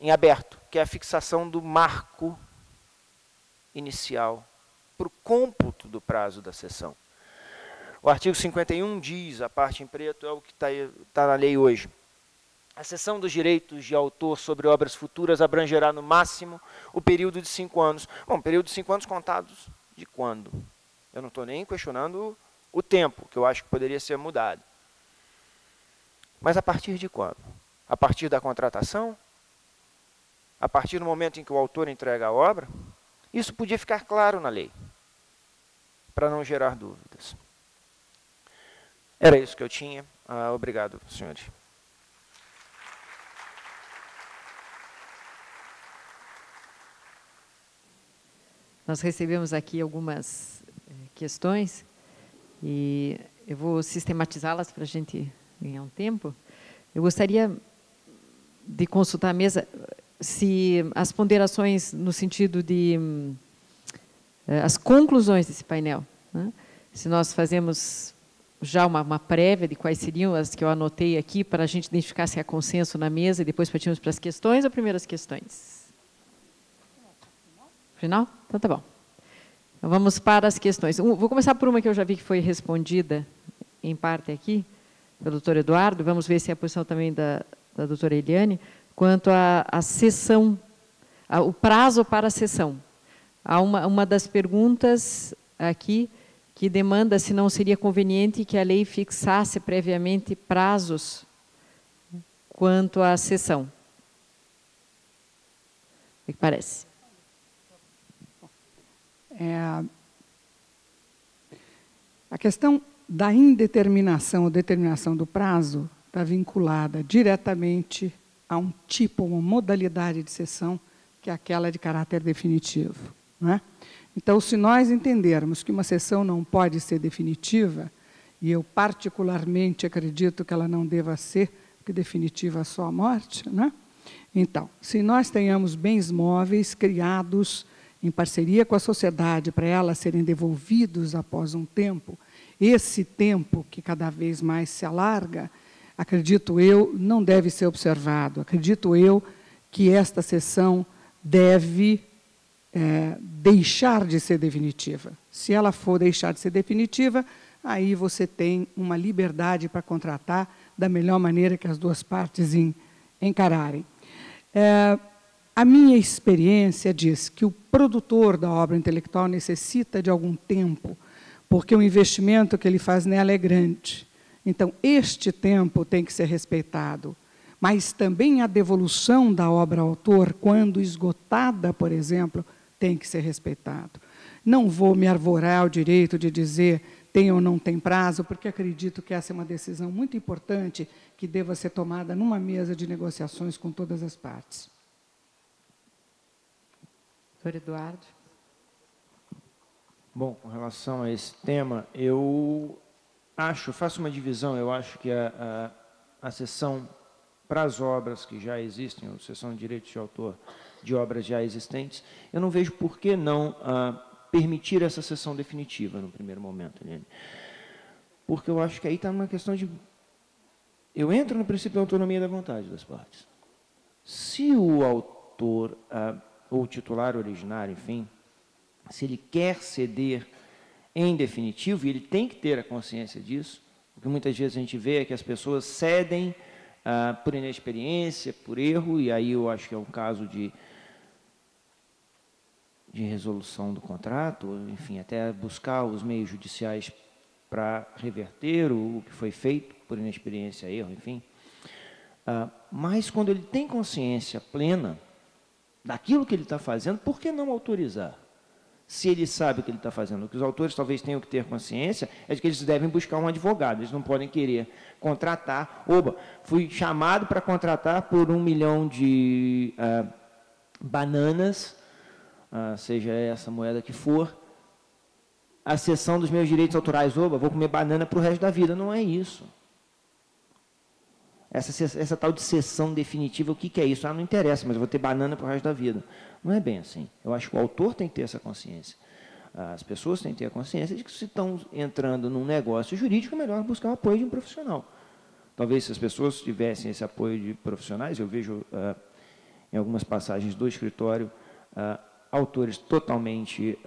em aberto, que é a fixação do marco inicial para o cômputo do prazo da cessão. O artigo 51 diz, a parte em preto é o que está na lei hoje. A cessão dos direitos de autor sobre obras futuras abrangerá no máximo o período de 5 anos. Bom, período de 5 anos contados de quando? Eu não estou nem questionando o tempo, que eu acho que poderia ser mudado. Mas a partir de quando? A partir da contratação? A partir do momento em que o autor entrega a obra? Isso podia ficar claro na lei, para não gerar dúvidas. Era isso que eu tinha. Obrigado, senhores. Nós recebemos aqui algumas questões e eu vou sistematizá-las para a gente ganhar um tempo. Eu gostaria de consultar a mesa se as ponderações no sentido de as conclusões desse painel, né? Se nós fazemos já uma prévia de quais seriam as que eu anotei aqui para a gente identificar se há consenso na mesa e depois partimos para as questões ou primeiras questões? Final? Então tá bom. Então vamos para as questões. Vou começar por uma que eu já vi que foi respondida em parte aqui pelo doutor Eduardo. Vamos ver se é a posição também da doutora Eliane, quanto à sessão, o prazo para a sessão. Há uma das perguntas aqui que demanda se não seria conveniente que a lei fixasse previamente prazos quanto à sessão. O que parece? A questão da indeterminação ou determinação do prazo está vinculada diretamente a um tipo, uma modalidade de cessão, que é aquela de caráter definitivo, não é? Então, se nós entendermos que uma cessão não pode ser definitiva, e eu particularmente acredito que ela não deva ser, porque definitiva é só a morte, né? Então, se nós tenhamos bens móveis criados em parceria com a sociedade para elas serem devolvidos após um tempo, esse tempo que cada vez mais se alarga, acredito eu, não deve ser observado. Acredito eu que esta cessão deve deixar de ser definitiva. Se ela for deixar de ser definitiva, aí você tem uma liberdade para contratar da melhor maneira que as duas partes encararem. A minha experiência diz que o produtor da obra intelectual necessita de algum tempo, porque o investimento que ele faz nela é grande. Então, este tempo tem que ser respeitado. Mas também a devolução da obra ao autor, quando esgotada, por exemplo, tem que ser respeitado. Não vou me arvorar ao direito de dizer tem ou não tem prazo, porque acredito que essa é uma decisão muito importante que deva ser tomada numa mesa de negociações com todas as partes. Doutor Eduardo. Bom, com relação a esse tema, eu faço uma divisão, eu acho que a cessão para as obras que já existem, a cessão de direitos de autor de obras já existentes, eu não vejo por que não permitir essa cessão definitiva no primeiro momento, Helene. Porque eu acho que aí está uma questão de... Eu entro no princípio da autonomia da vontade das partes. Se o autor, ou o titular originário, enfim, se ele quer ceder em definitivo, e ele tem que ter a consciência disso, o que muitas vezes a gente vê é que as pessoas cedem por inexperiência, por erro, e aí eu acho que é um caso de resolução do contrato, enfim, até buscar os meios judiciais para reverter o que foi feito por inexperiência, erro, enfim. Mas quando ele tem consciência plena daquilo que ele está fazendo, por que não autorizar? Se ele sabe o que ele está fazendo. O que os autores talvez tenham que ter consciência é de que eles devem buscar um advogado, eles não podem querer contratar. Fui chamado para contratar por 1 milhão de bananas, seja essa moeda que for, a cessão dos meus direitos autorais. Vou comer banana para o resto da vida. Não é isso. Essa tal de cessão definitiva, o que é isso? Não interessa, mas eu vou ter banana para o resto da vida. Não é bem assim. Eu acho que o autor tem que ter essa consciência. As pessoas têm que ter a consciência de que se estão entrando num negócio jurídico, é melhor buscar o apoio de um profissional. Talvez se as pessoas tivessem esse apoio de profissionais, eu vejo em algumas passagens do escritório, autores totalmente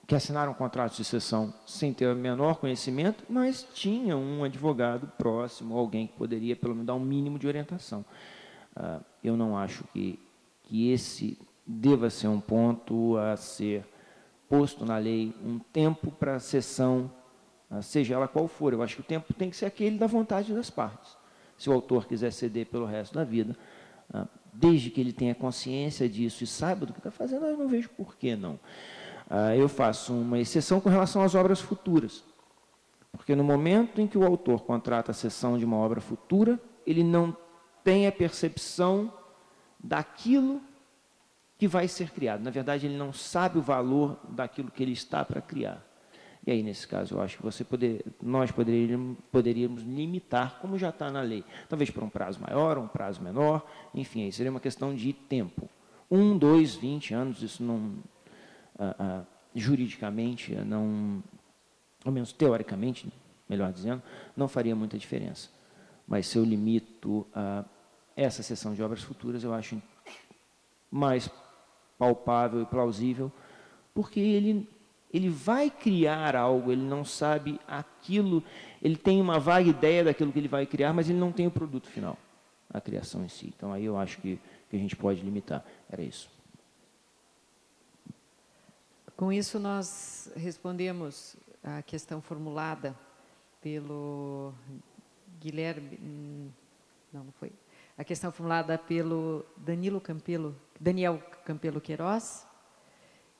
que assinaram contratos de cessão sem ter o menor conhecimento, mas tinham um advogado próximo, alguém que poderia, pelo menos, dar um mínimo de orientação. Eu não acho que esse deva ser um ponto a ser posto na lei, um tempo para a cessão, seja ela qual for. Eu acho que o tempo tem que ser aquele da vontade das partes. Se o autor quiser ceder pelo resto da vida, desde que ele tenha consciência disso e saiba do que está fazendo, eu não vejo por que não. Eu faço uma exceção com relação às obras futuras, porque no momento em que o autor contrata a cessão de uma obra futura, ele não tem a percepção daquilo que vai ser criado. Na verdade, ele não sabe o valor daquilo que ele está para criar. E aí, nesse caso, eu acho que nós poderíamos limitar, como já está na lei, talvez por um prazo maior, um prazo menor, enfim, aí seria uma questão de tempo. 1, 2, 20 anos, isso não, juridicamente, não, ao menos teoricamente, melhor dizendo, não faria muita diferença. Mas se eu limito essa seção de obras futuras, eu acho mais palpável e plausível, porque ele vai criar algo, ele não sabe aquilo, ele tem uma vaga ideia daquilo que ele vai criar, mas ele não tem o produto final, a criação em si. Então, aí eu acho que a gente pode limitar. Era isso. Com isso, nós respondemos a questão formulada pelo Guilherme... Não foi. A questão formulada pelo Daniel Campelo Queiroz.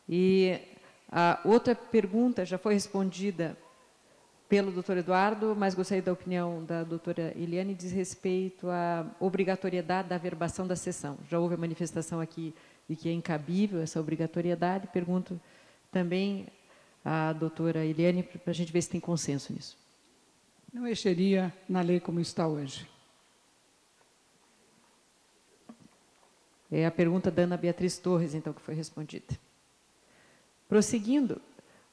E a outra pergunta já foi respondida pelo doutor Eduardo, mas gostaria da opinião da doutora Eliane, diz respeito à obrigatoriedade da averbação da sessão. Já houve a manifestação aqui de que é incabível essa obrigatoriedade. Pergunto também à doutora Eliane, para a gente ver se tem consenso nisso. Não mexeria na lei como está hoje. É a pergunta da Ana Beatriz Torres, então, que foi respondida. Prosseguindo,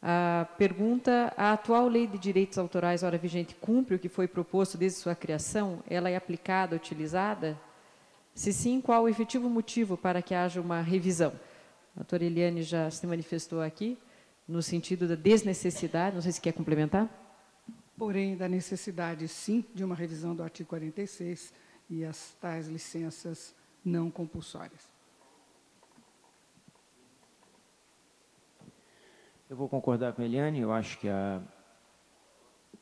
a pergunta: a atual lei de direitos autorais, ora vigente, cumpre o que foi proposto desde sua criação? Ela é aplicada, utilizada? Se sim, qual o efetivo motivo para que haja uma revisão? A doutora Eliane já se manifestou aqui, no sentido da desnecessidade, não sei se quer complementar. Porém, da necessidade, sim, de uma revisão do artigo 46 e as tais licenças não compulsórias. Eu vou concordar com a Eliane. Eu acho que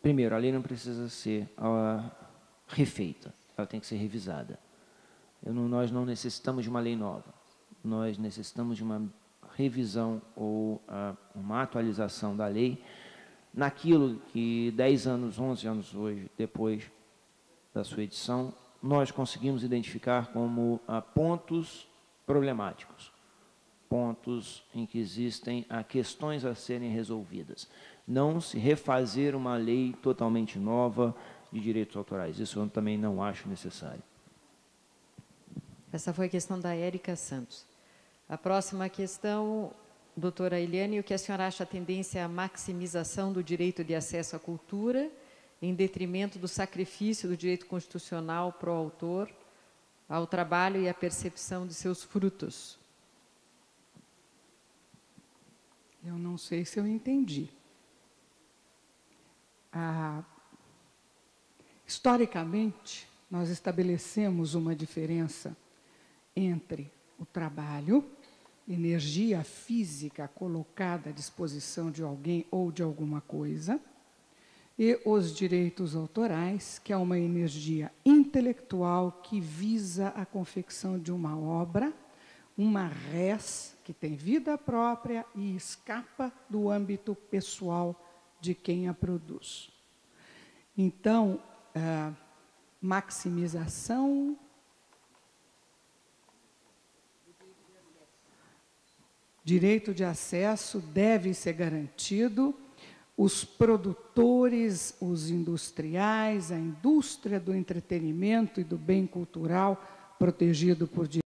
primeiro, a lei não precisa ser refeita, ela tem que ser revisada. Nós não necessitamos de uma lei nova, nós necessitamos de uma revisão ou uma atualização da lei naquilo que 10 anos, 11 anos hoje, depois da sua edição, nós conseguimos identificar como pontos problemáticos, pontos em que existem questões a serem resolvidas. Não se refazer uma lei totalmente nova de direitos autorais, isso eu também não acho necessário. Essa foi a questão da Érica Santos. A próxima questão, doutora Eliane: o que a senhora acha a tendência à maximização do direito de acesso à cultura em detrimento do sacrifício do direito constitucional pro autor ao trabalho e à percepção de seus frutos? Eu não sei se eu entendi. Historicamente, nós estabelecemos uma diferença entre o trabalho, energia física colocada à disposição de alguém ou de alguma coisa, e os direitos autorais, que é uma energia intelectual que visa a confecção de uma obra, uma res que tem vida própria e escapa do âmbito pessoal de quem a produz. Então, maximização... Direito de acesso deve ser garantido. Os produtores, os industriais, a indústria do entretenimento e do bem cultural protegido por direito